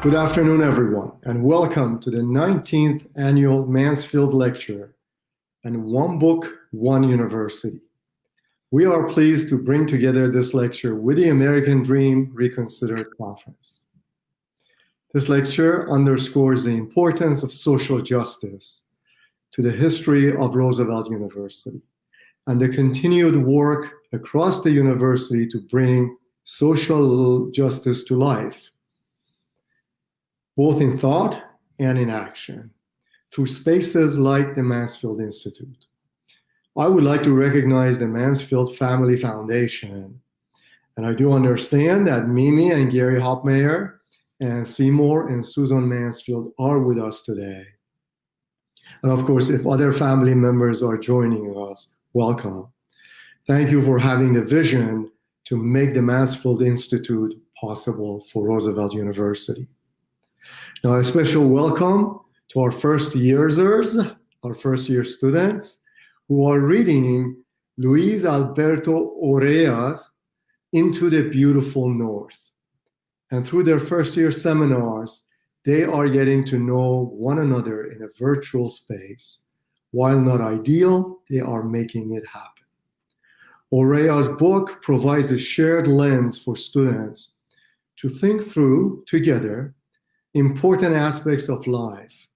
Good afternoon, everyone, and welcome to the 19th Annual Mansfield Lecture and One Book, One University. We are pleased to bring together this lecture with the American Dream Reconsidered Conference. This lecture underscores the importance of social justice to the history of Roosevelt University and the continued work across the university to bring social justice to life, both in thought and in action, through spaces like the Mansfield Institute. I would like to recognize the Mansfield Family Foundation, and I do understand that Mimi and Gary Hopmeyer and Seymour and Susan Mansfield are with us today. And of course, if other family members are joining us, welcome. Thank you for having the vision to make the Mansfield Institute possible for Roosevelt University. Now, a special welcome to our first yearsers, our first year students, who are reading Luis Alberto Urrea's Into the Beautiful North. And through their first year seminars, they are getting to know one another in a virtual space. While not ideal, they are making it happen. Urrea's book provides a shared lens for students to think through together important aspects of life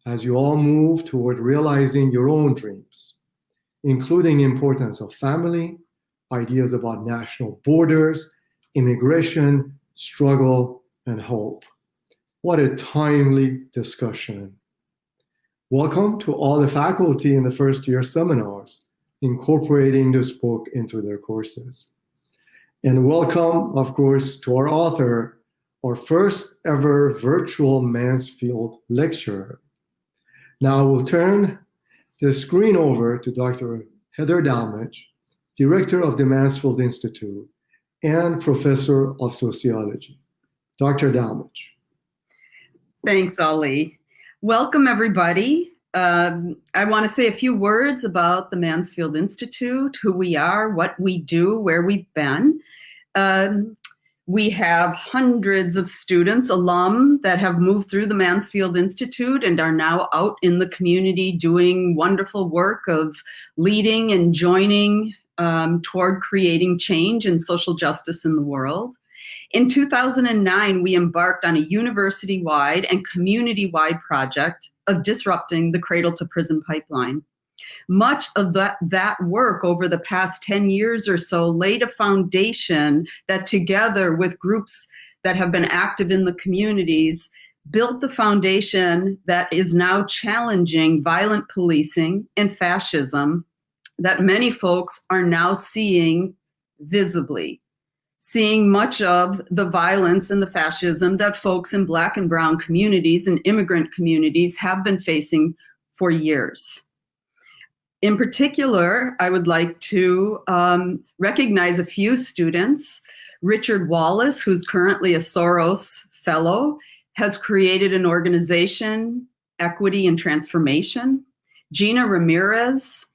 as you all move toward realizing your own dreams, including importance of family, ideas about national borders, immigration, struggle, and hope. What a timely discussion. Welcome to all the faculty in the first year seminars incorporating this book into their courses. And welcome, of course, to our author, our first ever virtual Mansfield lecturer. Now we'll turn the screen over to Dr. Heather Dalmage, Director of the Mansfield Institute and Professor of Sociology. Dr. Dalmage. Thanks, Ali. Welcome, everybody. I want to say a few words about the Mansfield Institute, who we are, what we do, where we've been. We have hundreds of students, alum, that have moved through the Mansfield Institute and are now out in the community doing wonderful work of leading and joining toward creating change and social justice in the world. In 2009, we embarked on a university-wide and community-wide project of disrupting the cradle-to-prison pipeline. Much of that work over the past 10 years or so laid a foundation that, together with groups that have been active in the communities, built the foundation that is now challenging violent policing and fascism that many folks are now seeing visibly, seeing much of the violence and the fascism that folks in Black and Brown communities and immigrant communities have been facing for years. In particular, I would like to recognize a few students. Richard Wallace, who's currently a Soros Fellow, has created an organization, Equity and Transformation. Gina Ramirez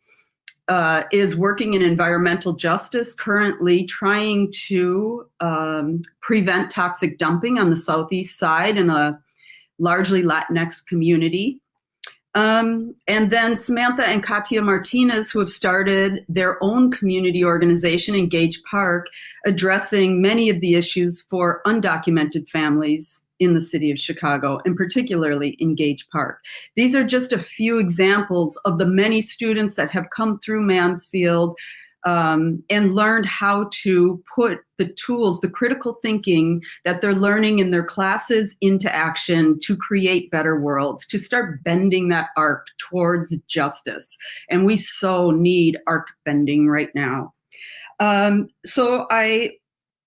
is working in environmental justice, currently trying to prevent toxic dumping on the Southeast side in a largely Latinx community. And then Samantha and Katia Martinez, who have started their own community organization, Engage Park, addressing many of the issues for undocumented families in the city of Chicago, and particularly Engage Park. These are just a few examples of the many students that have come through Mansfield and learned how to put the tools, the critical thinking that they're learning in their classes into action to create better worlds, to start bending that arc towards justice. And we so need arc bending right now. So I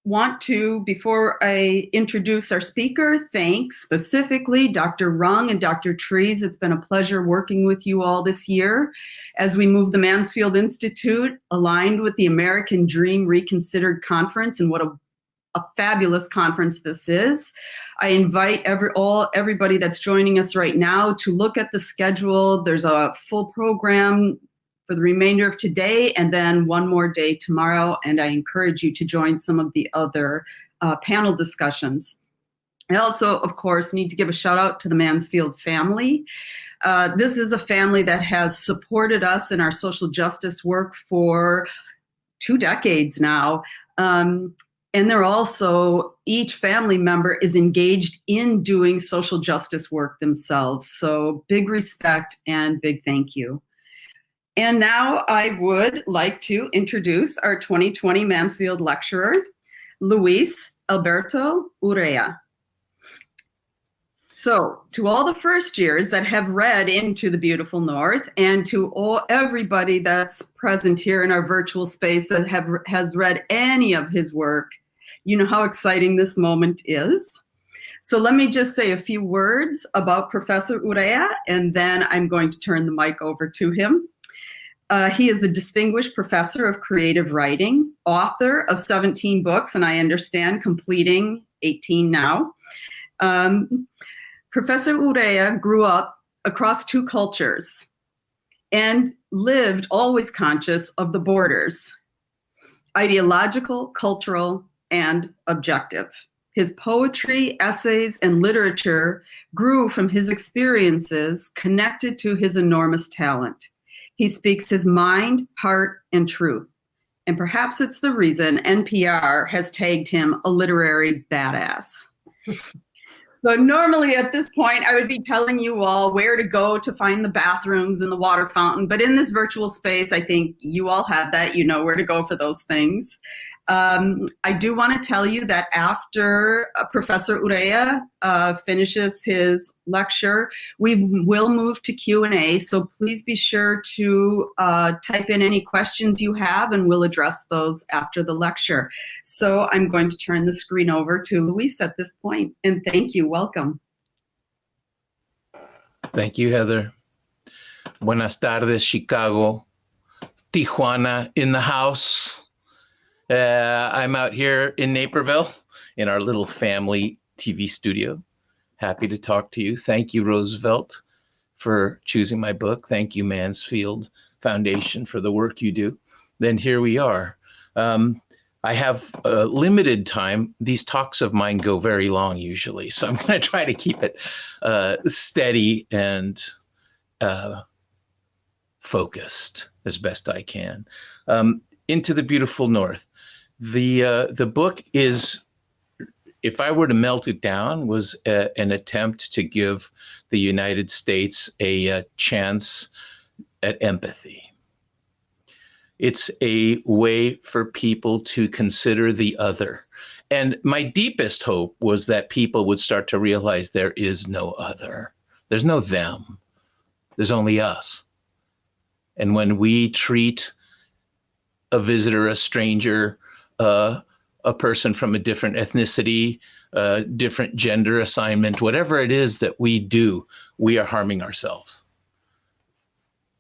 want to, before I introduce our speaker, thank specifically Dr. Rung and Dr. Trees. It's been a pleasure working with you all this year as we move the Mansfield Institute aligned with the American Dream Reconsidered Conference, and what a fabulous conference this is. I invite everybody that's joining us right now to look at the schedule. There's a full program for the remainder of today, and then one more day tomorrow. And I encourage you to join some of the other panel discussions. I also, of course, need to give a shout out to the Mansfield family. This is a family that has supported us in our social justice work for 2 decades now. And they're also, each family member is engaged in doing social justice work themselves. So big respect and big thank you. And now I would like to introduce our 2020 Mansfield lecturer, Luis Alberto Urrea. So to all the first years that have read Into the Beautiful North, and to everybody that's present here in our virtual space that has read any of his work, you know how exciting this moment is. So let me just say a few words about Professor Urrea, and then I'm going to turn the mic over to him. He is a distinguished professor of creative writing, author of 17 books, and I understand completing 18 now. Professor Urrea grew up across 2 cultures and lived always conscious of the borders, ideological, cultural, and objective. His poetry, essays, and literature grew from his experiences connected to his enormous talent. He speaks his mind, heart, and truth. And perhaps it's the reason NPR has tagged him a literary badass. So normally at this point, I would be telling you all where to go to find the bathrooms and the water fountain. But in this virtual space, I think you all have that. You know where to go for those things. I do want to tell you that after Professor Urrea finishes his lecture, we will move to Q&A. So please be sure to type in any questions you have, and we'll address those after the lecture. So I'm going to turn the screen over to Luis at this point. And thank you. Welcome. Thank you, Heather. Buenas tardes, Chicago. Tijuana in the house. I'm out here in Naperville in our little family TV studio. Happy to talk to you. Thank you, Roosevelt, for choosing my book. Thank you, Mansfield Foundation, for the work you do. Then here we are. I have limited time. These talks of mine go very long usually, so I'm going to try to keep it steady and focused as best I can. Into the Beautiful North. The book is, if I were to melt it down, was an attempt to give the United States a chance at empathy. It's a way for people to consider the other. And my deepest hope was that people would start to realize there is no other. There's no them. There's only us. And when we treat a visitor, a stranger, a person from a different ethnicity, different gender assignment, whatever it is that we do, we are harming ourselves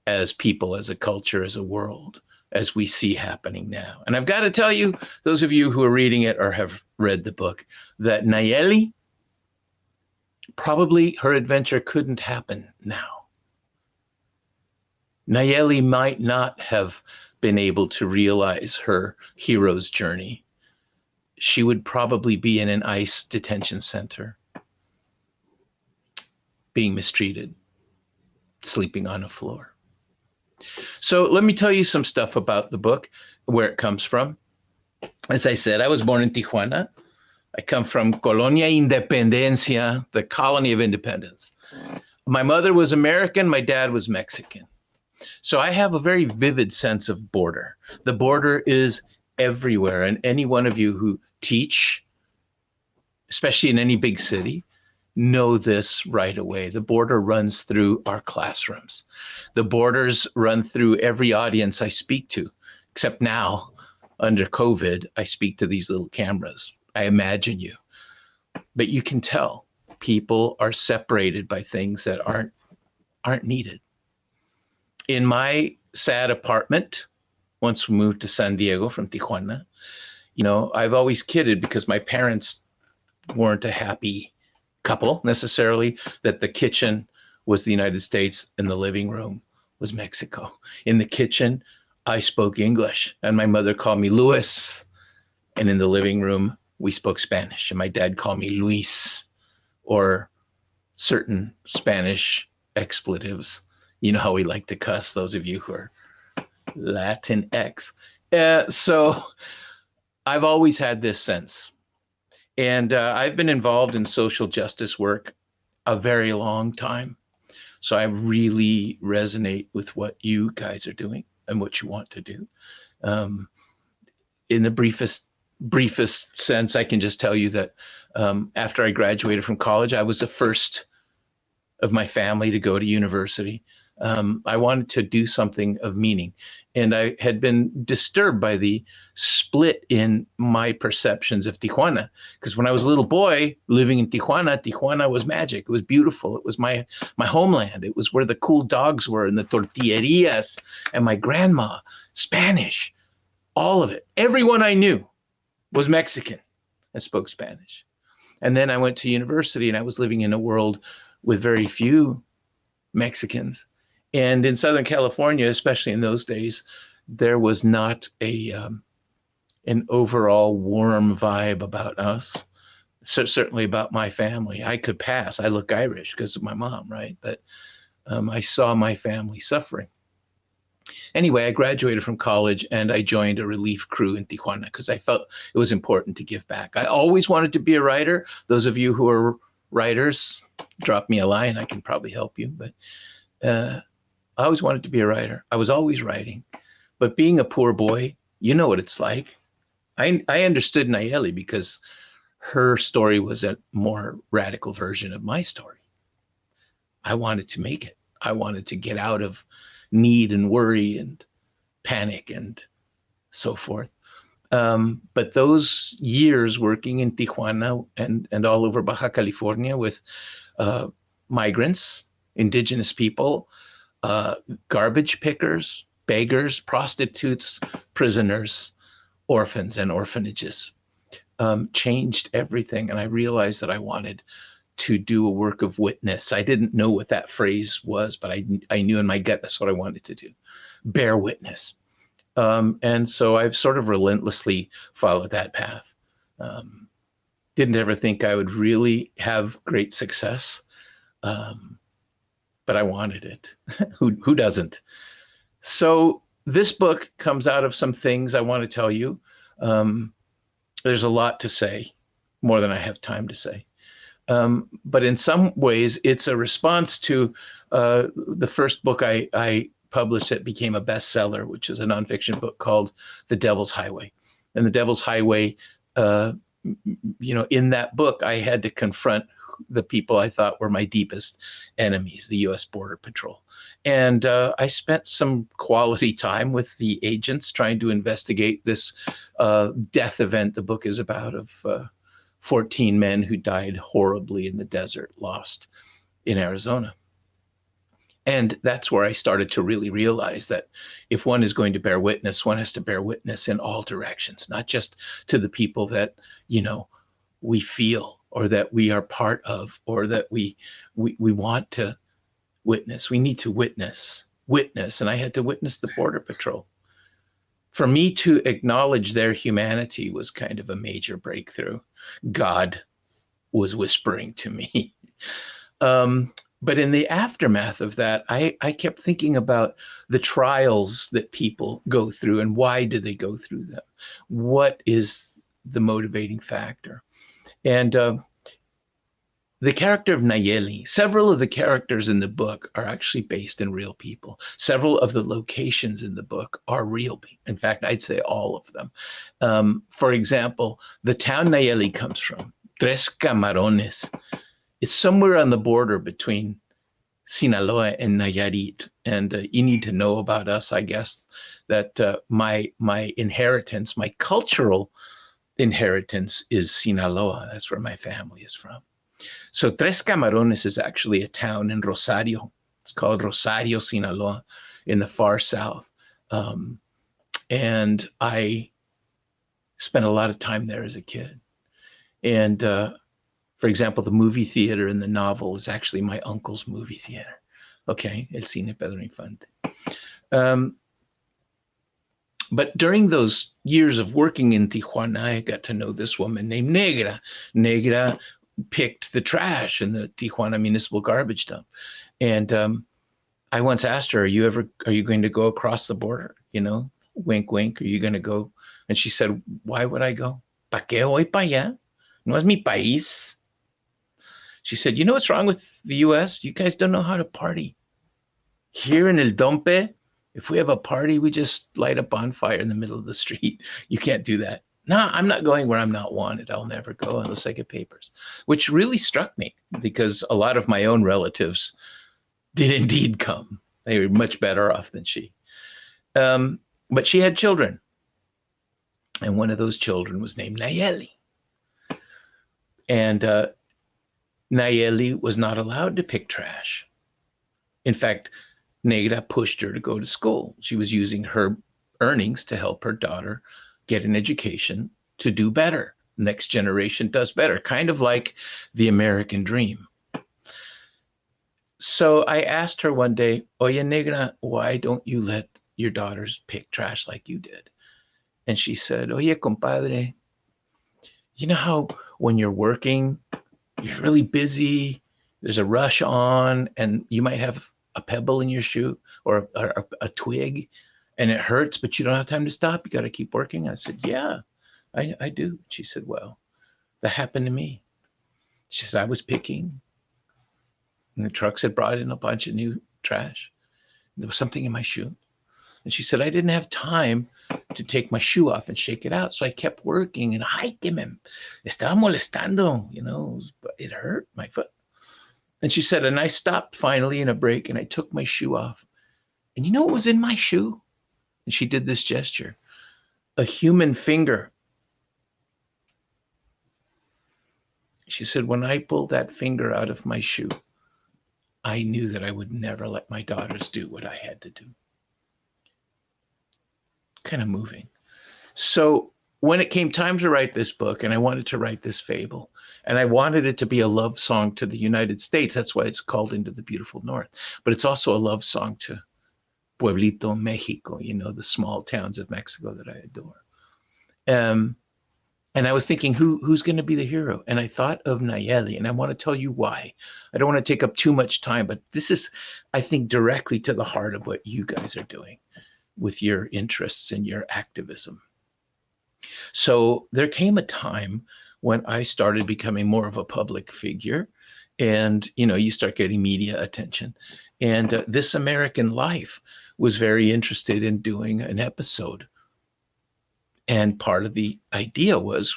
as people, as a culture, as a world, as we see happening now. And I've got to tell you, those of you who are reading it or have read the book, that Nayeli, probably her adventure couldn't happen now. Nayeli might not have been able to realize her hero's journey. She would probably be in an ICE detention center, being mistreated, sleeping on a floor. So let me tell you some stuff about the book, where it comes from. As I said, I was born in Tijuana. I come from Colonia Independencia, the colony of independence. My mother was American, my dad was Mexican. So I have a very vivid sense of border. The border is everywhere, and any one of you who teach, especially in any big city, know this right away. The border runs through our classrooms. The borders run through every audience I speak to, except now, under COVID, I speak to these little cameras. I imagine you. But you can tell people are separated by things that aren't needed. In my sad apartment, once we moved to San Diego from Tijuana, you know, I've always kidded because my parents weren't a happy couple necessarily, that the kitchen was the United States and the living room was Mexico. In the kitchen, I spoke English and my mother called me Luis. And in the living room, we spoke Spanish and my dad called me Luis. or certain Spanish expletives. You know how we like to cuss, those of you who are Latinx. So I've always had this sense. And I've been involved in social justice work a very long time. So I really resonate with what you guys are doing and what you want to do. In the briefest sense, I can just tell you that after I graduated from college, I was the first of my family to go to university. I wanted to do something of meaning. And I had been disturbed by the split in my perceptions of Tijuana. Because when I was a little boy living in Tijuana, Tijuana was magic. It was beautiful. It was my homeland. It was where the cool dogs were and the tortillerias and my grandma, Spanish, all of it. Everyone I knew was Mexican and spoke Spanish. And then I went to university and I was living in a world with very few Mexicans. And in Southern California, especially in those days, there was not an overall warm vibe about us. Certainly about my family. I could pass. I look Irish because of my mom, right? But I saw my family suffering. Anyway, I graduated from college and I joined a relief crew in Tijuana because I felt it was important to give back. I always wanted to be a writer. Those of you who are writers, drop me a line. I can probably help you. But I always wanted to be a writer. I was always writing. But being a poor boy, you know what it's like. I understood Nayeli because her story was a more radical version of my story. I wanted to make it. I wanted to get out of need and worry and panic and so forth. But those years working in Tijuana and all over Baja California with migrants, indigenous people, garbage pickers, beggars, prostitutes, prisoners, orphans, and orphanages changed everything. And I realized that I wanted to do a work of witness. I didn't know what that phrase was, but I knew in my gut that's what I wanted to do, bear witness. And so I've sort of relentlessly followed that path. Didn't ever think I would really have great success, but I wanted it. Who doesn't? So this book comes out of some things I want to tell you. There's a lot to say, more than I have time to say. But in some ways, it's a response to the first book I published that became a bestseller, which is a nonfiction book called The Devil's Highway. And The Devil's Highway, in that book, I had to confront the people I thought were my deepest enemies, the U.S. Border Patrol. And I spent some quality time with the agents trying to investigate this death event the book is about of 14 men who died horribly in the desert, lost in Arizona. And that's where I started to really realize that if one is going to bear witness, one has to bear witness in all directions, not just to the people that, we feel or that we are part of or that we want to witness. We need to witness. And I had to witness the Border Patrol. For me to acknowledge their humanity was kind of a major breakthrough. God was whispering to me. But in the aftermath of that, I kept thinking about the trials that people go through and why do they go through them? What is the motivating factor? And the character of Nayeli, several of the characters in the book are actually based in real people. Several of the locations in the book are real people. In fact, I'd say all of them. For example, the town Nayeli comes from, Tres Camarones. It's somewhere on the border between Sinaloa and Nayarit. And you need to know about us, I guess, that my inheritance, my cultural inheritance is Sinaloa. That's where my family is from. So Tres Camarones is actually a town in Rosario. It's called Rosario, Sinaloa, in the far south. And I spent a lot of time there as a kid. And for example, the movie theater in the novel is actually my uncle's movie theater. Okay, El Cine Pedro Infante. But during those years of working in Tijuana, I got to know this woman named Negra. Negra picked the trash in the Tijuana municipal garbage dump. And I once asked her, are you going to go across the border? You know, wink, wink. Are you going to go? And she said, why would I go? ¿Pa qué voy pa allá? No es mi país. She said, you know what's wrong with the US? You guys don't know how to party. Here in El Dompe, if we have a party, we just light a bonfire in the middle of the street. You can't do that. No, I'm not going where I'm not wanted. I'll never go unless I get papers, which really struck me because a lot of my own relatives did indeed come. They were much better off than she. But she had children. And one of those children was named Nayeli. And Nayeli was not allowed to pick trash. In fact, Nega pushed her to go to school. She was using her earnings to help her daughter get an education to do better. Next generation does better, kind of like the American dream. So I asked her one day, Oye, Negra, why don't you let your daughters pick trash like you did? And she said, Oye, compadre, you know how when you're working, you're really busy, there's a rush on, and you might have a pebble in your shoe or a twig, and it hurts, but you don't have time to stop. You got to keep working. I said, yeah, I do. She said, well, that happened to me. She said, I was picking, and the trucks had brought in a bunch of new trash. There was something in my shoe. And she said, I didn't have time to take my shoe off and shake it out. So I kept working, and ay, que me estaba molestando, you know, it hurt my foot. And she said, and I stopped finally in a break, and I took my shoe off. And you know what was in my shoe? And she did this gesture, a human finger. She said, when I pulled that finger out of my shoe, I knew that I would never let my daughters do what I had to do. Kind of moving. So when it came time to write this book, and I wanted to write this fable, and I wanted it to be a love song to the United States, that's why it's called Into the Beautiful North, but it's also a love song to Pueblito, Mexico, you know, the small towns of Mexico that I adore. And I was thinking, who's going to be the hero? And I thought of Nayeli, and I want to tell you why. I don't want to take up too much time, but this is, I think, directly to the heart of what you guys are doing with your interests and your activism. So there came a time when I started becoming more of a public figure, and, you know, you start getting media attention. And This American Life was very interested in doing an episode. And part of the idea was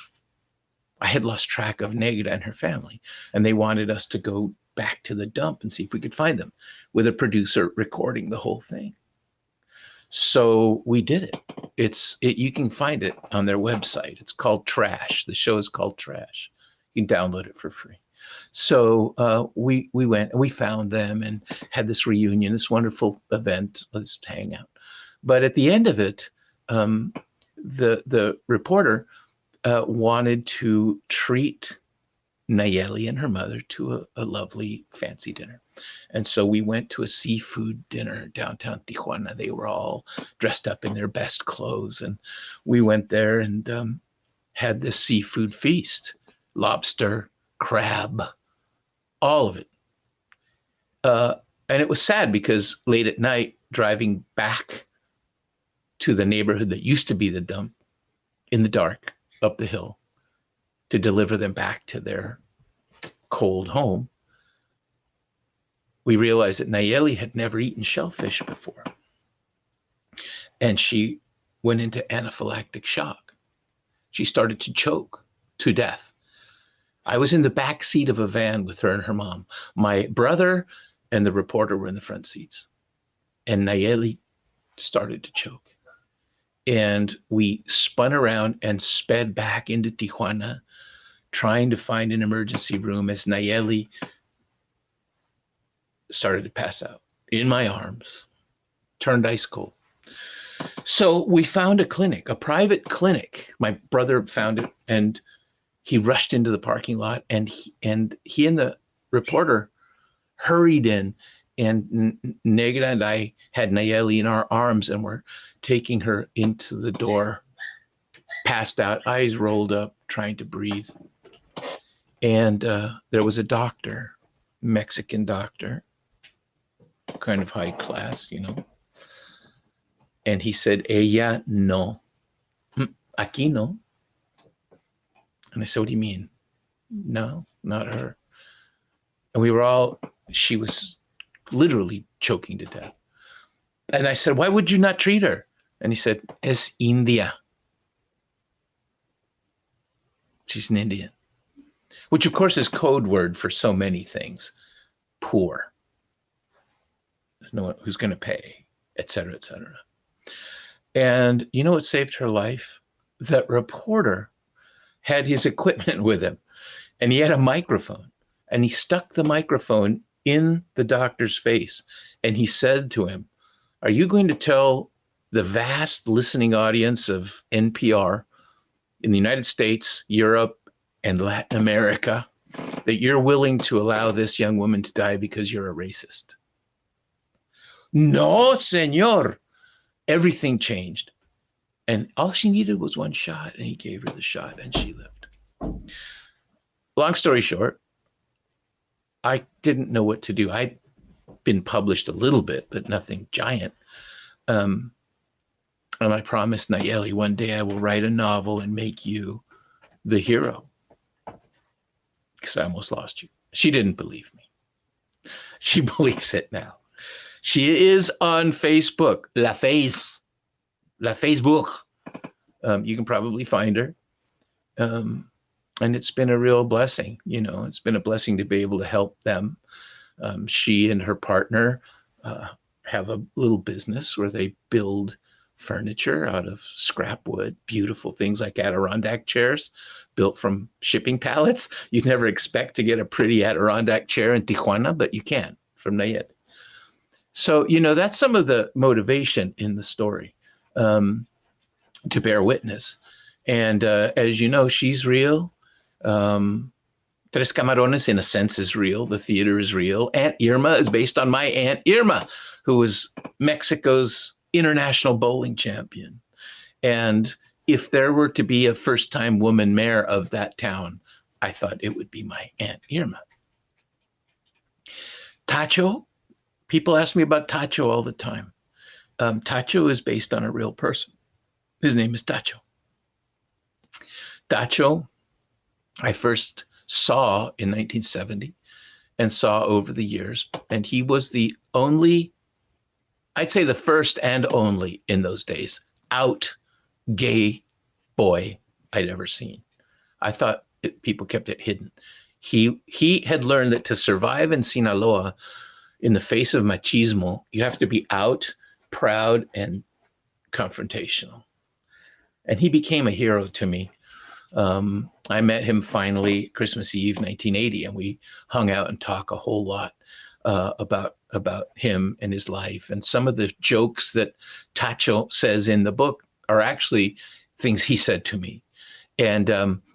I had lost track of Nega and her family, and they wanted us to go back to the dump and see if we could find them, with a producer recording the whole thing. So we did it. You can find it on their website. It's called Trash. The show is called Trash. You can download it for free. So we went and we found them and had this reunion, this wonderful event, this hangout. But at the end of it, the reporter wanted to treat Nayeli and her mother to a lovely fancy dinner. And so we went to a seafood dinner downtown Tijuana. They were all dressed up in their best clothes. And we went there and had this seafood feast, lobster, crab, all of it. And it was sad because late at night, driving back to the neighborhood that used to be the dump in the dark up the hill to deliver them back to their cold home, we realized that Nayeli had never eaten shellfish before. And she went into anaphylactic shock. She started to choke to death. I was in the back seat of a van with her and her mom. My brother and the reporter were in the front seats. And Nayeli started to choke. And we spun around and sped back into Tijuana, trying to find an emergency room as Nayeli started to pass out in my arms, turned ice cold. So we found a clinic, a private clinic. My brother found it, and he rushed into the parking lot, and he and the reporter hurried in, and Nega and I had Nayeli in our arms, and we're taking her into the door, passed out, eyes rolled up, trying to breathe. And there was a doctor, Mexican doctor, kind of high class, you know. And he said, ella no. Aquí no. And I said, what do you mean? No, not her. And she was literally choking to death. And I said, why would you not treat her? And he said, es India. She's an Indian. Which, of course, is code word for so many things. Poor. There's no one who's going to pay, et cetera, et cetera. And you know what saved her life? That reporter had his equipment with him, and he had a microphone, and he stuck the microphone in the doctor's face, and he said to him, are you going to tell the vast listening audience of NPR in the United States, Europe, and Latin America that you're willing to allow this young woman to die because you're a racist? No, senor. Everything changed. And all she needed was one shot, and he gave her the shot, and she lived. Long story short, I didn't know what to do. I'd been published a little bit, but nothing giant. And I promised Nayeli, one day I will write a novel and make you the hero. Because I almost lost you. She didn't believe me. She believes it now. She is on Facebook, La Facebook. You can probably find her. And it's been a real blessing. You know, it's been a blessing to be able to help them. She and her partner have a little business where they build furniture out of scrap wood, beautiful things like Adirondack chairs built from shipping pallets. You'd never expect to get a pretty Adirondack chair in Tijuana, but you can from Nayeli. So, you know, that's some of the motivation in the story, to bear witness. And as you know, she's real. Tres Camarones, in a sense, is real. The theater is real. Aunt Irma is based on my Aunt Irma, who was Mexico's international bowling champion. And if there were to be a first-time woman mayor of that town, I thought it would be my Aunt Irma. Tacho, people ask me about Tacho all the time. Tacho is based on a real person. His name is Tacho. Tacho, I first saw in 1970 and saw over the years, and he was the only, I'd say the first and only in those days, out gay boy I'd ever seen. I thought people kept it hidden. He had learned that to survive in Sinaloa in the face of machismo, you have to be out, proud, and confrontational. And he became a hero to me. I met him finally Christmas Eve, 1980, and we hung out and talked a whole lot about him and his life. And some of the jokes that Tacho says in the book are actually things he said to me. And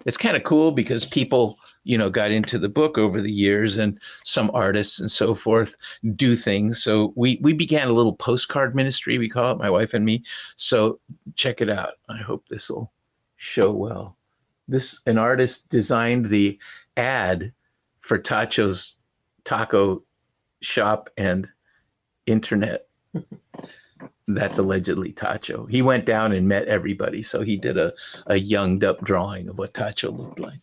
it's kind of cool because people, you know, got into the book over the years, and some artists and so forth do things. So we began a little postcard ministry, we call it, my wife and me. So check it out. I hope this will show well. An artist designed the ad for Tacho's taco shop and internet. That's allegedly Tacho. He went down and met everybody. So he did a younged up drawing of what Tacho looked like.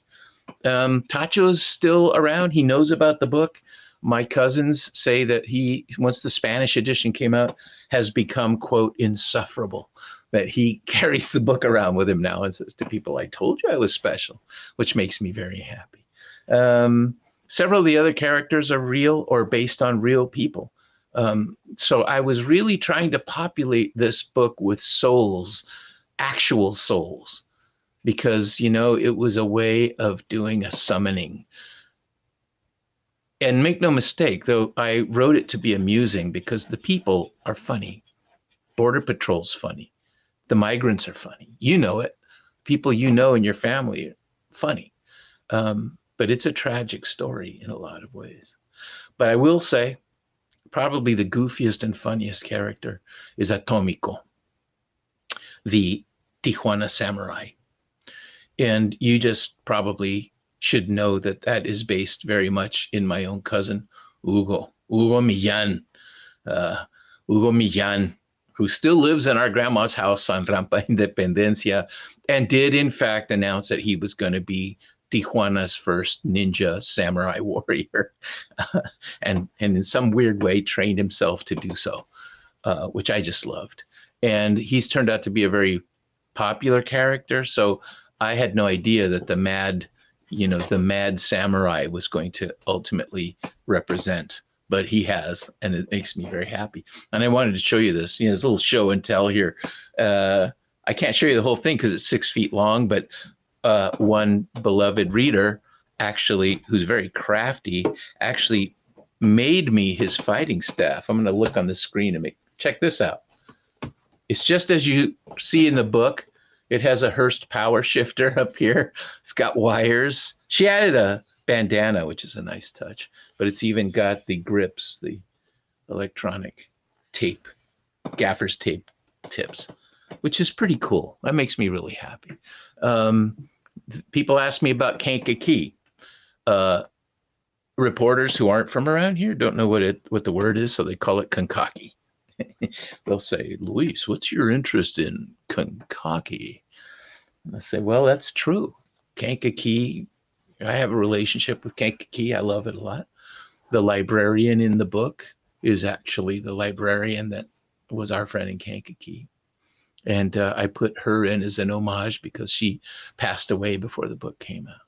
Tacho is still around. He knows about the book. My cousins say that he, once the Spanish edition came out, has become, quote, insufferable. That he carries the book around with him now and says to people, I told you I was special, which makes me very happy. Several of the other characters are real or based on real people. So I was really trying to populate this book with souls, actual souls, because, you know, it was a way of doing a summoning. And make no mistake, though I wrote it to be amusing because the people are funny. Border Patrol's funny. The migrants are funny. You know it. People you know in your family are funny. But it's a tragic story in a lot of ways. But I will say, probably the goofiest and funniest character is Atomico, the Tijuana samurai. And you just probably should know that that is based very much in my own cousin, Hugo Millán. Hugo Millán, who still lives in our grandma's house on Rampa Independencia, and did in fact announce that he was going to be Tijuana's first ninja samurai warrior, and in some weird way trained himself to do so, which I just loved. And he's turned out to be a very popular character. So I had no idea that the mad samurai was going to ultimately represent, but he has, and it makes me very happy. And I wanted to show you this, this little show and tell here. I can't show you the whole thing because it's 6 feet long, but one beloved reader, actually, who's very crafty, actually made me his fighting staff. I'm going to look on the screen and check this out. It's just as you see in the book. It has a Hearst power shifter up here. It's got wires. She added a bandana, which is a nice touch, but it's even got the grips, the electronic tape, gaffer's tape tips, which is pretty cool. That makes me really happy. People ask me about Kankakee. Reporters who aren't from around here don't know what the word is, so they call it Kankakee. They'll say, Luis, what's your interest in Kankakee? And I say, well, that's true. Kankakee, I have a relationship with Kankakee. I love it a lot. The librarian in the book is actually the librarian that was our friend in Kankakee. And I put her in as an homage because she passed away before the book came out.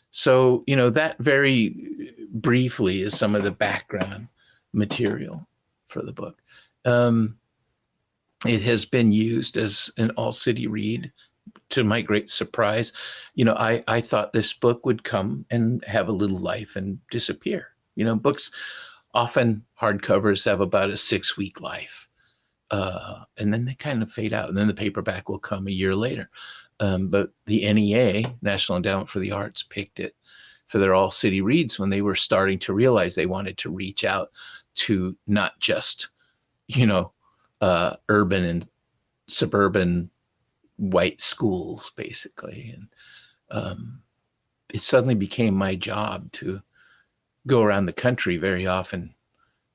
So, that very briefly is some of the background material for the book. It has been used as an all-city read, to my great surprise. I thought this book would come and have a little life and disappear. Books, often hardcovers, have about a 6-week life. And then they kind of fade out, and then the paperback will come a year later. But the NEA, National Endowment for the Arts, picked it for their all-city reads when they were starting to realize they wanted to reach out to not just, urban and suburban white schools, basically. And it suddenly became my job to go around the country very often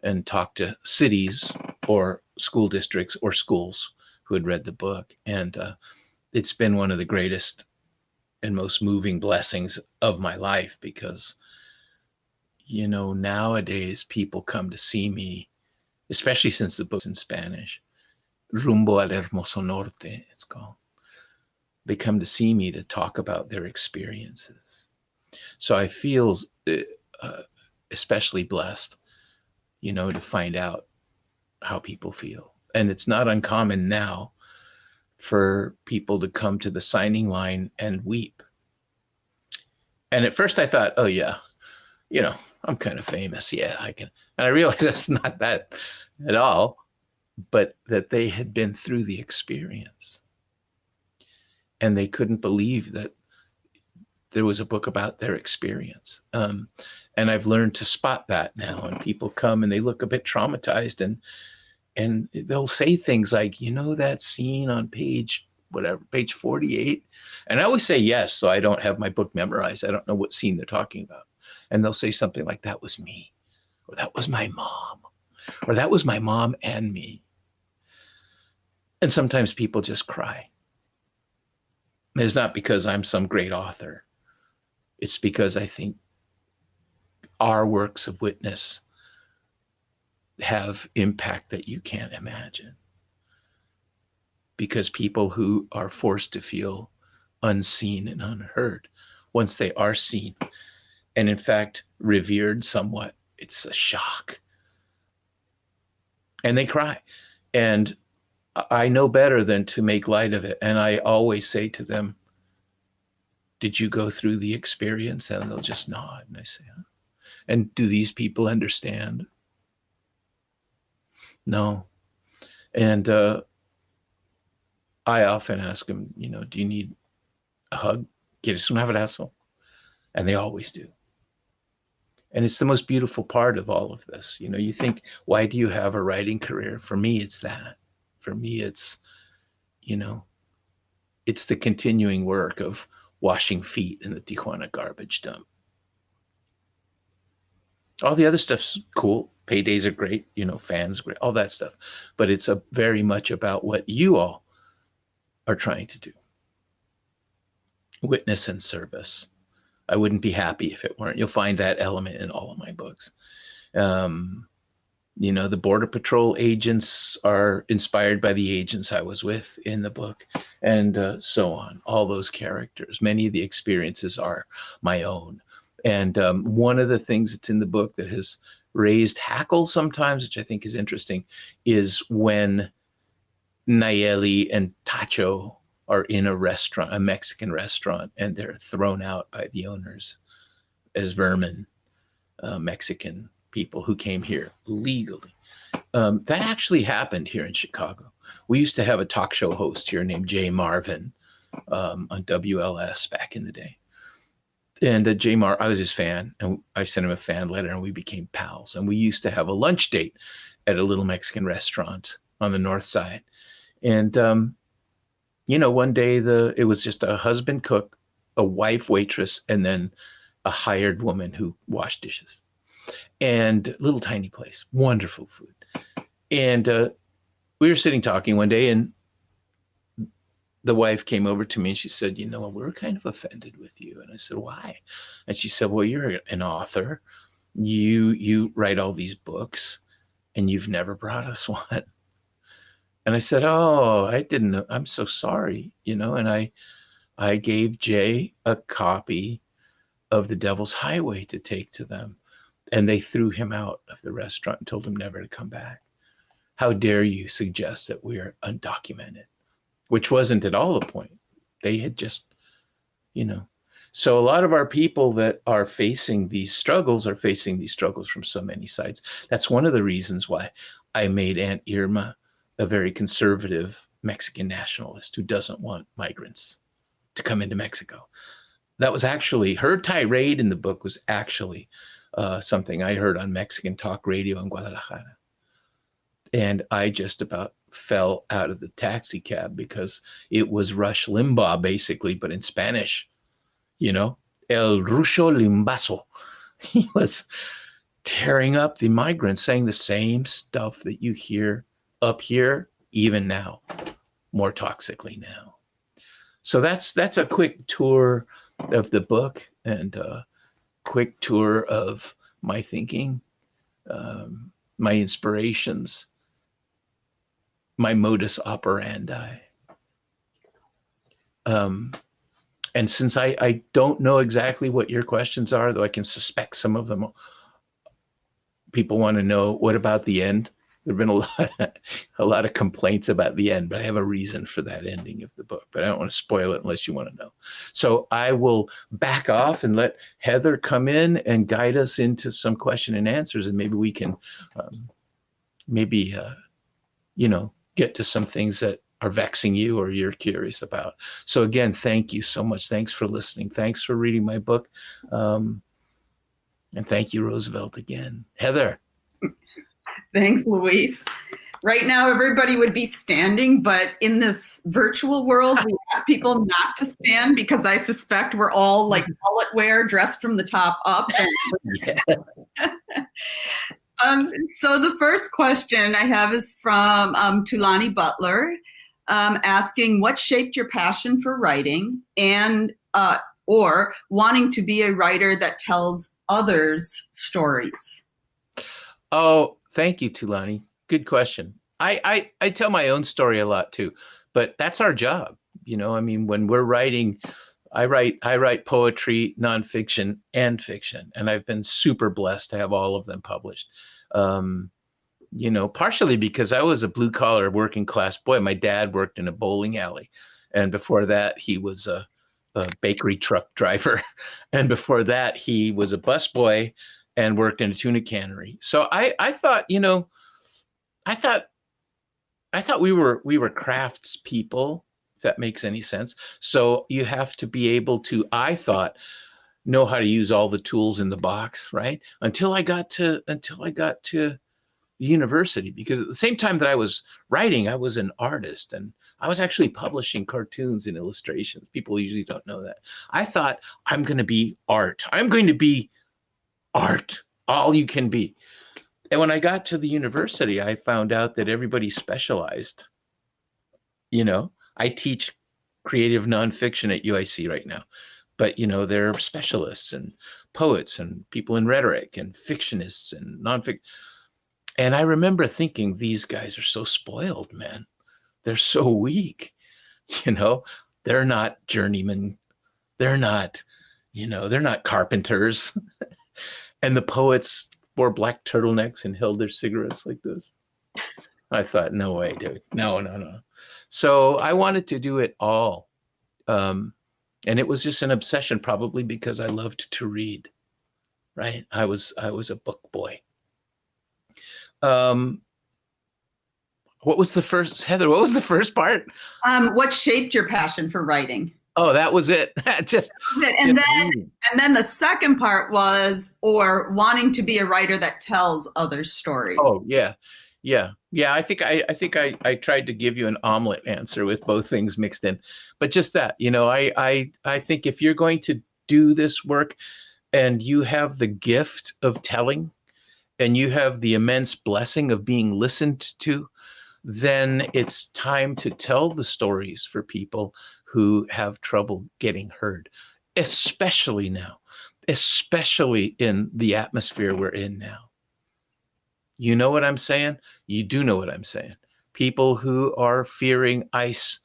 and talk to cities or school districts or schools who had read the book. And it's been one of the greatest and most moving blessings of my life because, nowadays people come to see me, especially since the book's in Spanish, Rumbo al Hermoso Norte, it's called. They come to see me to talk about their experiences. So I feel especially blessed, to find out how people feel. And it's not uncommon now for people to come to the signing line and weep. And at first I thought, oh yeah, I'm kind of famous. Yeah, I can. And I realized that's not that at all, but that they had been through the experience. And they couldn't believe that there was a book about their experience. And I've learned to spot that now. And people come and they look a bit traumatized and they'll say things like, that scene on page 48. And I always say yes, so I don't have my book memorized. I don't know what scene they're talking about. And they'll say something like, that was me, or that was my mom, or that was my mom and me. And sometimes people just cry. And it's not because I'm some great author. It's because I think our works of witness have impact that you can't imagine. Because people who are forced to feel unseen and unheard, once they are seen, and in fact revered somewhat, it's a shock. And they cry. And I know better than to make light of it. And I always say to them, did you go through the experience? And they'll just nod. And I say, huh? And do these people understand? No. And I often ask them, do you need a hug? ¿Quieres un abrazo? And they always do. And it's the most beautiful part of all of this. You think, why do you have a writing career? For me, it's that. For me, it's, it's the continuing work of washing feet in the Tijuana garbage dump. All the other stuff's cool. Paydays are great, you know, fans, great, all that stuff. But it's very much about what you all are trying to do. Witness and service. I wouldn't be happy if it weren't. You'll find that element in all of my books. You know, the Border Patrol agents are inspired by the agents I was with in the book, and so on. All those characters. Many of the experiences are my own. And one of the things that's in the book that has raised hackles sometimes, which I think is interesting, is when Nayeli and Tacho are in a restaurant, a Mexican restaurant, and they're thrown out by the owners as vermin, Mexican people who came here legally. That actually happened here in Chicago. We used to have a talk show host here named Jay Marvin on WLS back in the day. And Jay I was his fan, and I sent him a fan letter, and we became pals. And we used to have a lunch date at a little Mexican restaurant on the north side. And, you know, one day it was just a husband cook, a wife waitress, and then a hired woman who washed dishes. And little tiny place, wonderful food. And we were sitting talking one day, and the wife came over to me and she said, you know, we're kind of offended with you. And I said, why? And she said, well, you're an author. You write all these books, and you've never brought us one. And I said, oh, I didn't know. I'm so sorry, you know. And I gave Jay a copy of The Devil's Highway to take to them. And they threw him out of the restaurant and told him never to come back. How dare you suggest that we are undocumented? Which wasn't at all the point. They had just, you know. So a lot of our people that are facing these struggles from so many sides. That's one of the reasons why I made Aunt Irma a very conservative Mexican nationalist who doesn't want migrants to come into Mexico. That was actually, her tirade in the book was actually something I heard on Mexican talk radio in Guadalajara. And I just about fell out of the taxi cab because it was Rush Limbaugh, basically, but in Spanish, you know, El Ruso Limbazo. He was tearing up the migrants, saying the same stuff that you hear up here, even now, more toxically now. So that's a quick tour of the book and a quick tour of my thinking, my inspirations, my modus operandi. And since I don't know exactly what your questions are, though I can suspect some of them, people want to know, what about the end? There have been a lot of complaints about the end, but I have a reason for that ending of the book, but I don't want to spoil it unless you want to know. So I will back off and let Heather come in and guide us into some question and answers, and maybe we can you know, get to some things that are vexing you or you're curious about. So again, thank you so much. Thanks for listening. Thanks for reading my book. And thank you, Roosevelt, again. Heather. Thanks, Luis. Right now, everybody would be standing, but in this virtual world, we ask people not to stand because I suspect we're all like mullet wear, dressed from the top up. So the first question I have is from Tulani Butler, asking what shaped your passion for writing and or wanting to be a writer that tells others stories? Oh, thank you, Tulani. Good question. I tell my own story a lot too, but that's our job. You know, I mean, when we're writing, I write poetry, nonfiction, and fiction, and I've been super blessed to have all of them published. You know, partially because I was a blue collar working class boy. My dad worked in a bowling alley, and before that he was a bakery truck driver, and before that he was a busboy and worked in a tuna cannery. So I thought, you know, I thought we were crafts people, if that makes any sense. So you have to be able to, I thought, know how to use all the tools in the box, right? Until I got to university, because at the same time that I was writing, I was an artist, and I was actually publishing cartoons and illustrations. People usually don't know that. I thought, I'm going to be art. I'm going to be art, all you can be. And when I got to the university, I found out that everybody specialized. I teach creative nonfiction at UIC right now, but there are specialists and poets and people in rhetoric and fictionists and nonfiction. And I remember thinking, these guys are so spoiled, man. They're so weak. They're not journeymen. They're not, they're not carpenters. And the poets wore black turtlenecks and held their cigarettes like this. I thought, no way, dude. No. So I wanted to do it all. And it was just an obsession, probably because I loved to read, right? I was a book boy. What was the first, Heather, what was the first part? What shaped your passion for writing? Oh, that was it. And then the second part was, or wanting to be a writer that tells other stories. Oh, yeah. I think I tried to give you an omelet answer with both things mixed in, but just that, I think if you're going to do this work and you have the gift of telling and you have the immense blessing of being listened to, then it's time to tell the stories for people who have trouble getting heard, especially now, especially in the atmosphere we're in now. You know what I'm saying? You do know what I'm saying. People who are fearing ICE,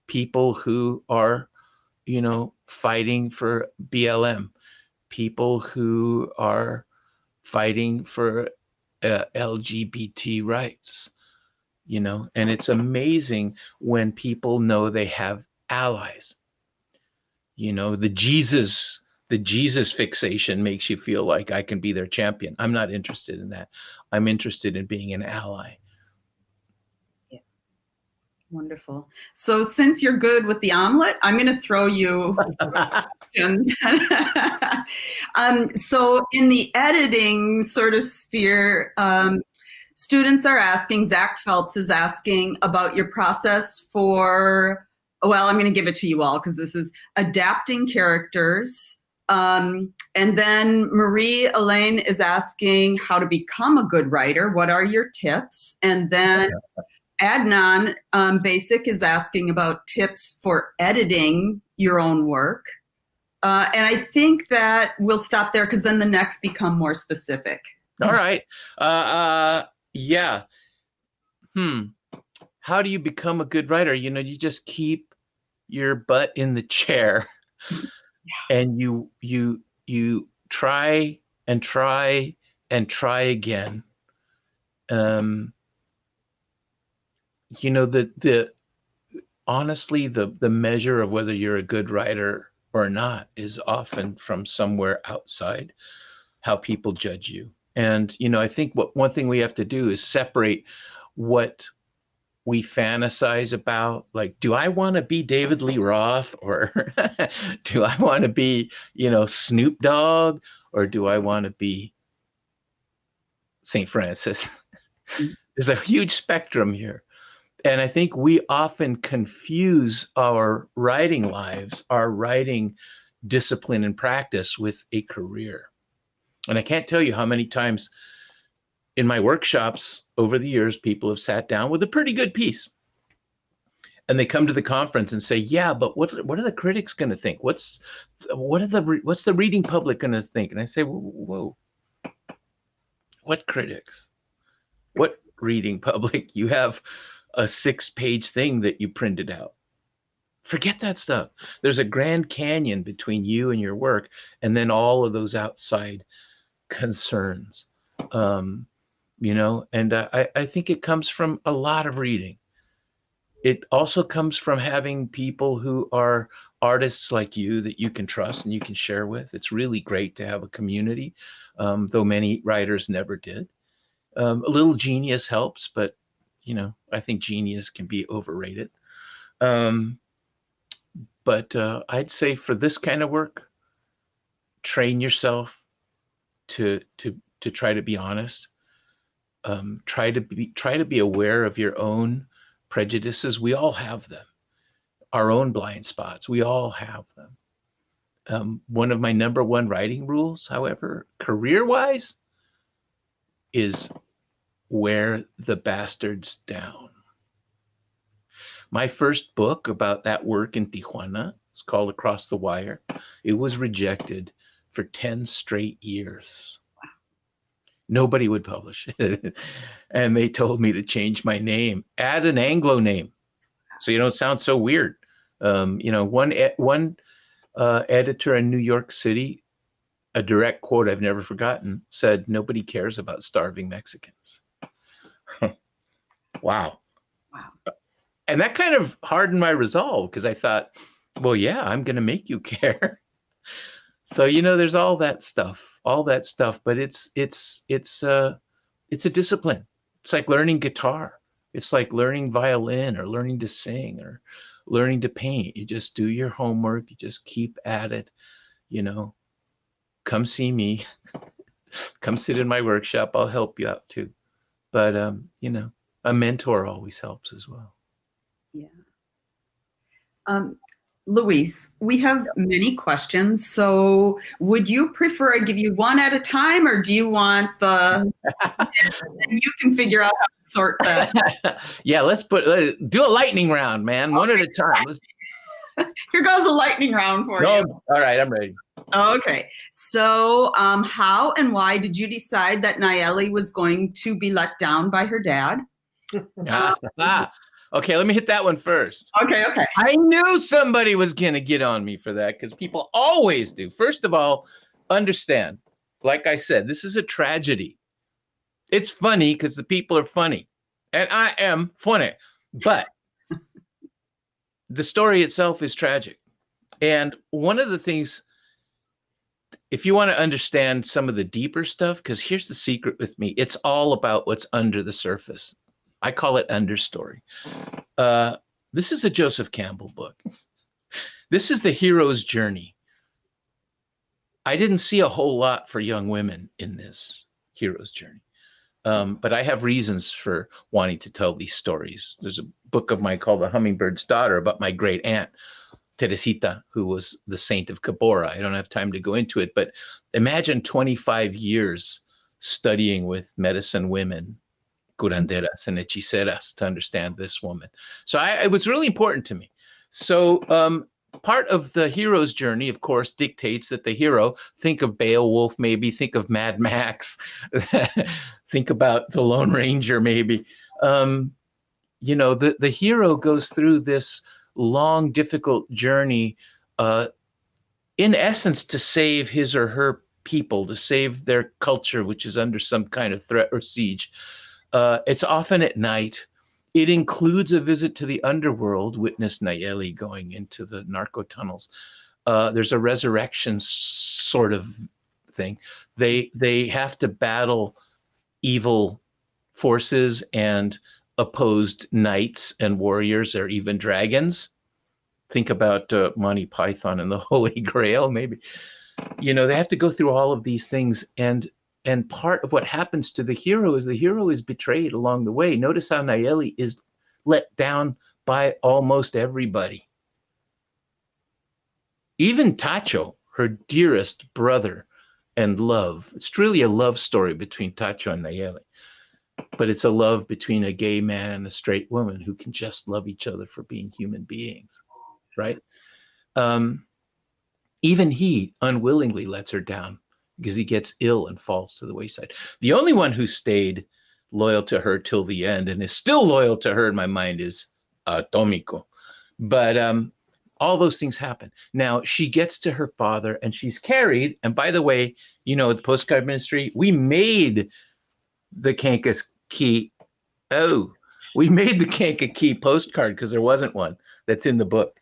people who are, fighting for BLM, people who are fighting for LGBT rights, and it's amazing when people know they have allies. The Jesus fixation makes you feel like I can be their champion. I'm not interested in that. I'm interested in being an ally. Yeah. Wonderful. So since you're good with the omelet, I'm going to throw you questions. So in the editing sort of sphere, students are asking, Zach Phelps is asking about your process for, well, I'm going to give it to you all because this is adapting characters. And then Marie Elaine is asking how to become a good writer. What are your tips? And then Adnan Basic is asking about tips for editing your own work. And I think that we'll stop there because then the next become more specific. All right. Yeah. How do you become a good writer? You just keep your butt in the chair and you try and try and try again. Honestly, the measure of whether you're a good writer or not is often from somewhere outside, how people judge you. And, I think one thing we have to do is separate what we fantasize about. Like, do I want to be David Lee Roth, or do I want to be, Snoop Dogg, or do I want to be St. Francis? There's a huge spectrum here. And I think we often confuse our writing lives, our writing discipline and practice with a career. And I can't tell you how many times in my workshops over the years, people have sat down with a pretty good piece. And they come to the conference and say, yeah, but what are the critics going to think? What's the reading public going to think? And I say, whoa, what critics? What reading public? You have a 6-page thing that you printed out. Forget that stuff. There's a Grand Canyon between you and your work, and then all of those outside concerns. And I think it comes from a lot of reading. It also comes from having people who are artists like you that you can trust and you can share with. It's really great to have a community, though many writers never did. A little genius helps, but I think genius can be overrated. But I'd say for this kind of work, train yourself to try to be honest. Try to be aware of your own prejudices. We all have them. Our own blind spots. We all have them. One of my number one writing rules, however, career-wise, is wear the bastards down. My first book about that work in Tijuana, it's called Across the Wire. It was rejected for 10 straight years. Nobody would publish it. And they told me to change my name, add an Anglo name, so you don't sound so weird. One editor in New York City, a direct quote I've never forgotten, said, "Nobody cares about starving Mexicans." Wow. And that kind of hardened my resolve, because I thought, well, yeah, I'm going to make you care. So, there's all that stuff, but it's a discipline. It's like learning guitar. It's like learning violin or learning to sing or learning to paint. You just do your homework. You just keep at it. Come see me. Come sit in my workshop. I'll help you out too. But, a mentor always helps as well. Yeah. Luis, we have many questions. So would you prefer I give you one at a time, or do you want and you can figure out how to sort that? Yeah, let's do a lightning round, man. One at a time. Here goes a lightning round for you. All right, I'm ready. Okay. So how and why did you decide that Nayeli was going to be let down by her dad? Okay, let me hit that one first. Okay. I knew somebody was going to get on me for that, because people always do. First of all, understand, like I said, this is a tragedy. It's funny because the people are funny, and I am funny, but the story itself is tragic. And one of the things, if you want to understand some of the deeper stuff, because here's the secret with me, it's all about what's under the surface. I call it understory. This is a Joseph Campbell book. This is the hero's journey. I didn't see a whole lot for young women in this hero's journey. But I have reasons for wanting to tell these stories. There's a book of mine called The Hummingbird's Daughter about my great aunt, Teresita, who was the saint of Cabora. I don't have time to go into it, but imagine 25 years studying with medicine women, curanderas and hechiceras, to understand this woman. So it was really important to me. So part of the hero's journey, of course, dictates that the hero, think of Beowulf, maybe think of Mad Max, think about the Lone Ranger, maybe. The hero goes through this long, difficult journey, in essence, to save his or her people, to save their culture, which is under some kind of threat or siege. It's often at night. It includes a visit to the underworld, witness Nayeli going into the narco tunnels. There's a resurrection sort of thing. They have to battle evil forces and opposed knights and warriors, or even dragons. Think about Monty Python and the Holy Grail, maybe. They have to go through all of these things, and part of what happens to the hero is betrayed along the way. Notice how Nayeli is let down by almost everybody. Even Tacho, her dearest brother and love. It's truly a love story between Tacho and Nayeli. But it's a love between a gay man and a straight woman who can just love each other for being human beings, right? Even he unwillingly lets her down, because he gets ill and falls to the wayside. The only one who stayed loyal to her till the end and is still loyal to her in my mind is Tomiko. But all those things happen. Now, she gets to her father and she's carried. And by the way, the postcard ministry, we made the Kankakee. Oh, we made the Kankakee postcard because there wasn't one that's in the book.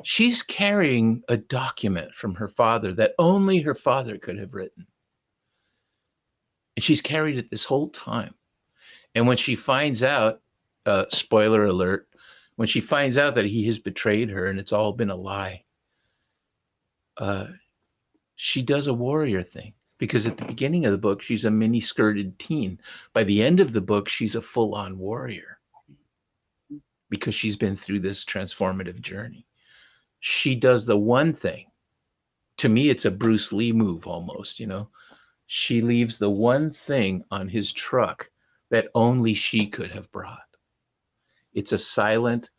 She's carrying a document from her father that only her father could have written. And she's carried it this whole time. And when she finds out, spoiler alert, when she finds out that he has betrayed her and it's all been a lie, she does a warrior thing. because at the beginning of the book, she's a mini skirted teen. By the end of the book, she's a full on warrior because she's been through this transformative journey. She does the one thing. To me, it's a Bruce Lee move almost, you know. She leaves the one thing on his truck that only she could have brought. It's a silent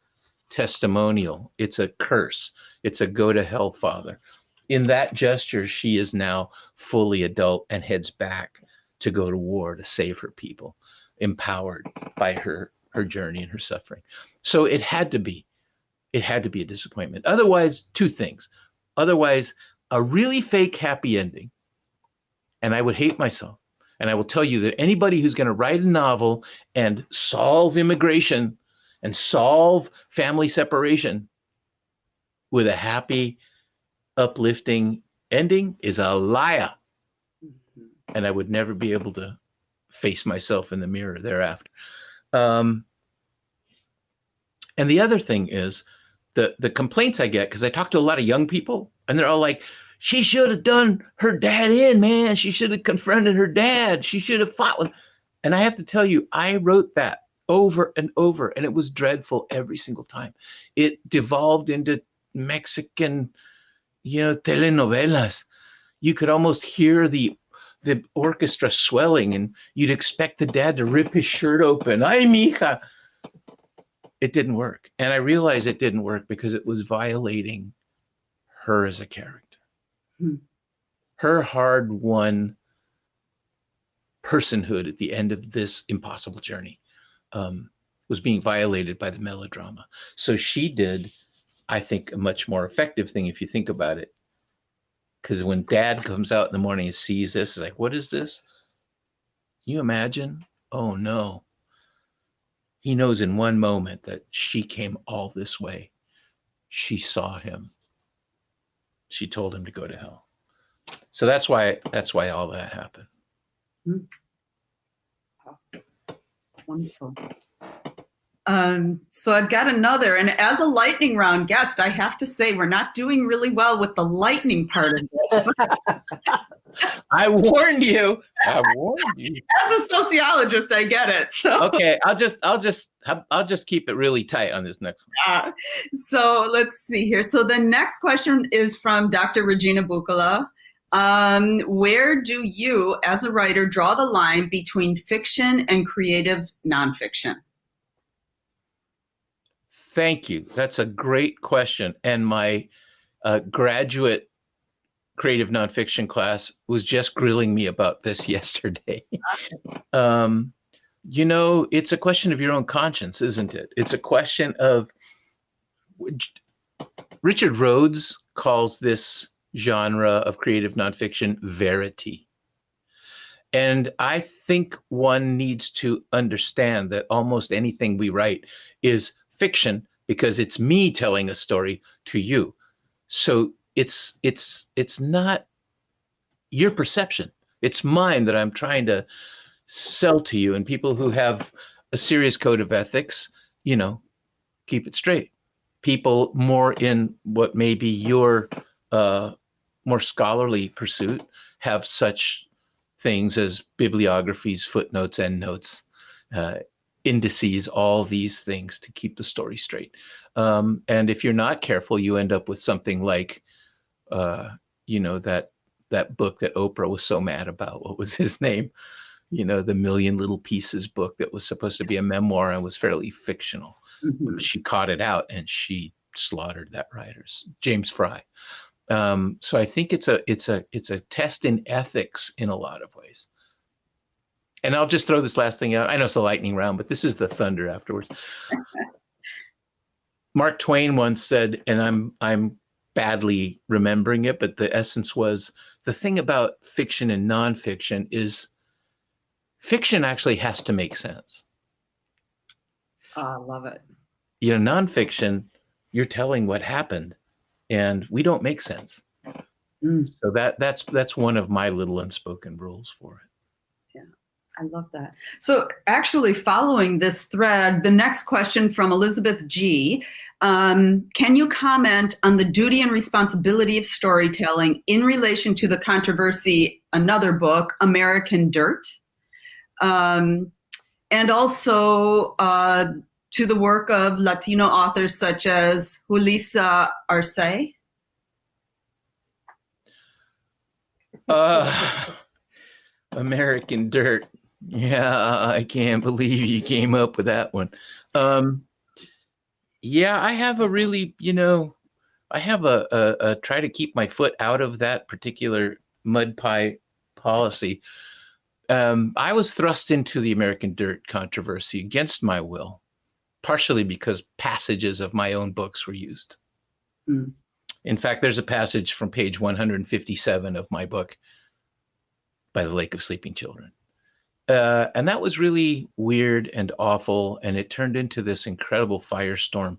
testimonial. It's a curse. It's a go to hell, Father. In that gesture, she is now fully adult and heads back to go to war to save her people, empowered by her journey and her suffering. So it had to be a disappointment. Otherwise, two things. Otherwise, a really fake happy ending, and I would hate myself. And I will tell you that anybody who's going to write a novel and solve immigration and solve family separation with a happy, uplifting ending is a liar. And I would never be able to face myself in the mirror thereafter. And the other thing is the complaints I get, because I talk to a lot of young people, and they're all like, she should have done her dad in, man. She should have confronted her dad. She should have fought with. And I have to tell you, I wrote that over and over, and it was dreadful every single time. It devolved into Mexican, telenovelas. You could almost hear the orchestra swelling, and you'd expect the dad to rip his shirt open. Ay, mija. It didn't work. And I realized it didn't work because it was violating her as a character. Her hard-won personhood at the end of this impossible journey was being violated by the melodrama. So she did, I think, a much more effective thing if you think about it. Because when dad comes out in the morning and sees this, it's like, what is this? Can you imagine? Oh, no. He knows in one moment that she came all this way. She saw him. She told him to go to hell. So that's why all that happened. Wonderful. So I've got another, and as a lightning round guest, I have to say we're not doing really well with the lightning part of this. I warned you. As a sociologist, I get it. So okay, I'll just keep it really tight on this next one. So let's see here. So the next question is from Dr. Regina Buccola. Where do you, as a writer, draw the line between fiction and creative nonfiction? Thank you. That's a great question. And my graduate creative nonfiction class was just grilling me about this yesterday. It's a question of your own conscience, isn't it? It's a question of, Richard Rhodes calls this genre of creative nonfiction verity. And I think one needs to understand that almost anything we write is fiction because it's me telling a story to you. So it's not your perception. It's mine that I'm trying to sell to you. And people who have a serious code of ethics, keep it straight. People more in what may be your more scholarly pursuit have such things as bibliographies, footnotes, endnotes, indices, all these things to keep the story straight. And if you're not careful, you end up with something like, that book that Oprah was so mad about. What was his name? The Million Little Pieces book that was supposed to be a memoir and was fairly fictional. Mm-hmm. She caught it out and she slaughtered that writer, James Fry. So I think it's a test in ethics in a lot of ways. And I'll just throw this last thing out. I know it's a lightning round, but this is the thunder afterwards. Mark Twain once said, and I'm badly remembering it, but the essence was, the thing about fiction and nonfiction is fiction actually has to make sense. Oh, I love it. Nonfiction, you're telling what happened, and we don't make sense. So that's one of my little unspoken rules for it. Yeah, I love that. So actually following this thread, the next question from Elizabeth G. Can you comment on the duty and responsibility of storytelling in relation to the controversy, another book, American Dirt, and also to the work of Latino authors such as Julissa Arce? American Dirt. Yeah, I can't believe you came up with that one. Yeah, I have a really, I have a try to keep my foot out of that particular mud pie policy. I was thrust into the American Dirt controversy against my will, partially because passages of my own books were used. Mm. In fact, there's a passage from page 157 of my book, By the Lake of Sleeping Children. And that was really weird and awful. And it turned into this incredible firestorm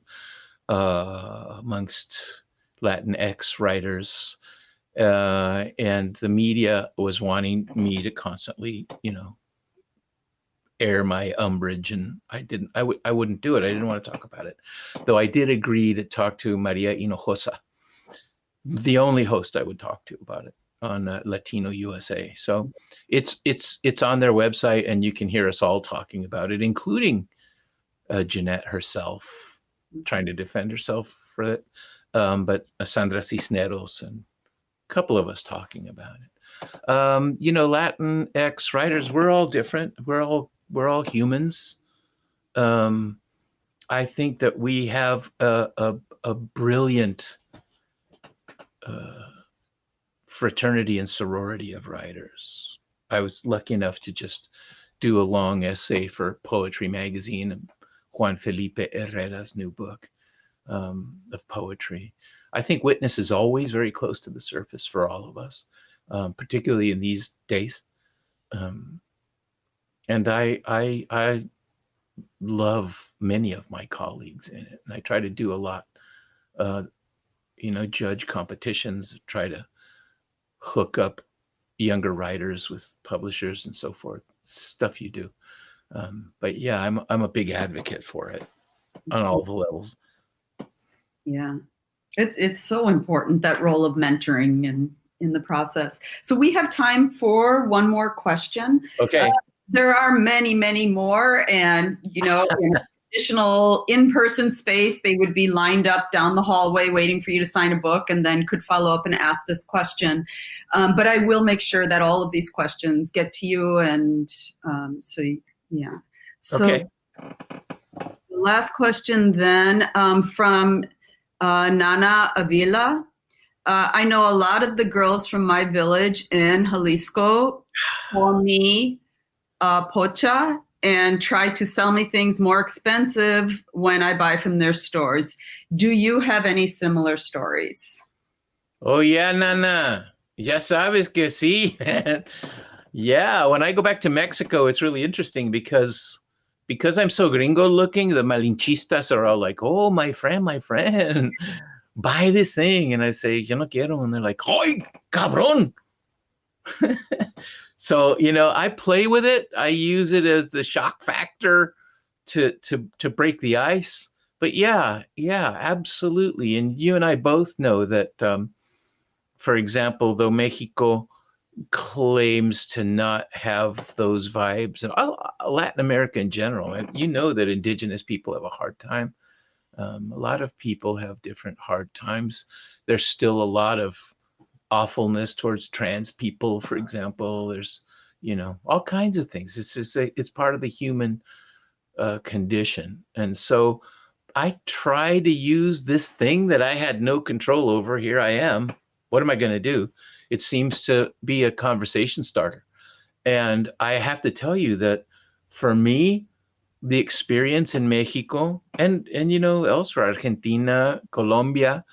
amongst Latinx writers. And the media was wanting me to constantly, air my umbrage. And I wouldn't do it. I didn't want to talk about it. Though I did agree to talk to Maria Hinojosa, the only host I would talk to about it, on Latino USA. So it's on their website, and you can hear us all talking about it, including Jeanette herself trying to defend herself for it, but Sandra Cisneros and a couple of us talking about it. Latinx writers, we're all different. We're all humans. I think that we have a brilliant fraternity and sorority of writers. I was lucky enough to just do a long essay for Poetry Magazine, Juan Felipe Herrera's new book of poetry. I think witness is always very close to the surface for all of us, particularly in these days. And I love many of my colleagues in it, and I try to do a lot, judge competitions, try to hook up younger writers with publishers and so forth. Stuff you do. But yeah, I'm a big advocate for it on all the levels. Yeah, it's so important, that role of mentoring and in the process. So we have time for one more question. Okay. There are many, many more, and in a traditional in-person space, they would be lined up down the hallway waiting for you to sign a book, and then could follow up and ask this question. But I will make sure that all of these questions get to you, and so yeah. So okay. The last question then from Nana Avila. I know a lot of the girls from my village in Jalisco call me pocha and try to sell me things more expensive when I buy from their stores. Do you have any similar stories? Oh yeah, Nana. Ya sabes que sí. Yeah, when I go back to Mexico, it's really interesting because I'm so gringo looking, the malinchistas are all like, "Oh, my friend, buy this thing." And I say, "Yo no quiero." And they're like, "Ay, cabrón." So, I play with it. I use it as the shock factor to break the ice. But yeah, absolutely. And you and I both know that, for example, though Mexico claims to not have those vibes, and Latin America in general, you know that indigenous people have a hard time. A lot of people have different hard times. There's still a lot of awfulness towards trans people, for example. There's, all kinds of things. It's just it's part of the human condition. And so I try to use this thing that I had no control over. Here I am. What am I going to do? It seems to be a conversation starter. And I have to tell you that for me, the experience in Mexico and elsewhere, Argentina, Colombia,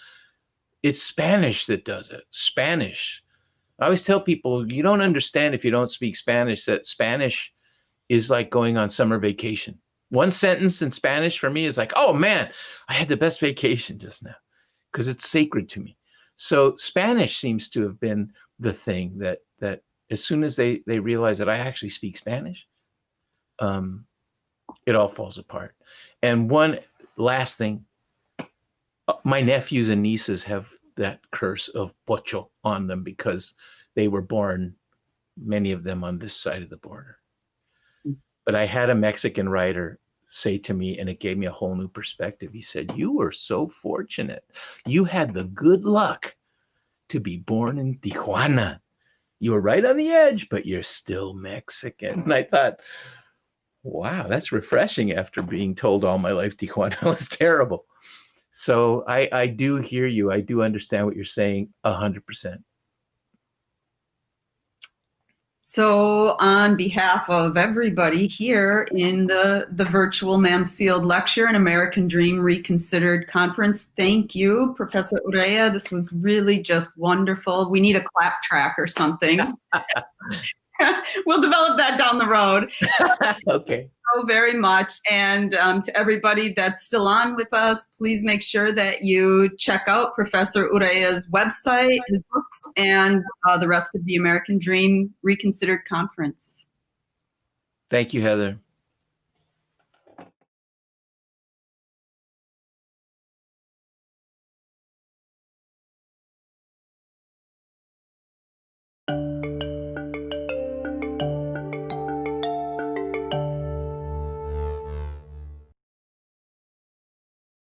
it's Spanish that does it. Spanish. I always tell people, you don't understand if you don't speak Spanish, that Spanish is like going on summer vacation. One sentence in Spanish for me is like, "Oh man, I had the best vacation just now," because it's sacred to me. So Spanish seems to have been the thing that as soon as they realize that I actually speak Spanish, it all falls apart. And one last thing, My nephews and nieces have that curse of pocho on them because they were born, many of them, on this side of the border. But I had a Mexican writer say to me, and it gave me a whole new perspective. He said, "You were so fortunate. You had the good luck to be born in Tijuana. You were right on the edge, but you're still Mexican." And I thought, wow, that's refreshing after being told all my life Tijuana was terrible. So I do hear you. I do understand what you're saying 100%. So on behalf of everybody here in the virtual Mansfield Lecture and American Dream Reconsidered Conference, thank you, Professor Urrea. This was really just wonderful. We need a clap track or something. We'll develop that down the road. Okay. So very much. And to everybody that's still on with us, please make sure that you check out Professor Urrea's website, his books, and the rest of the American Dream Reconsidered Conference. Thank you, Heather.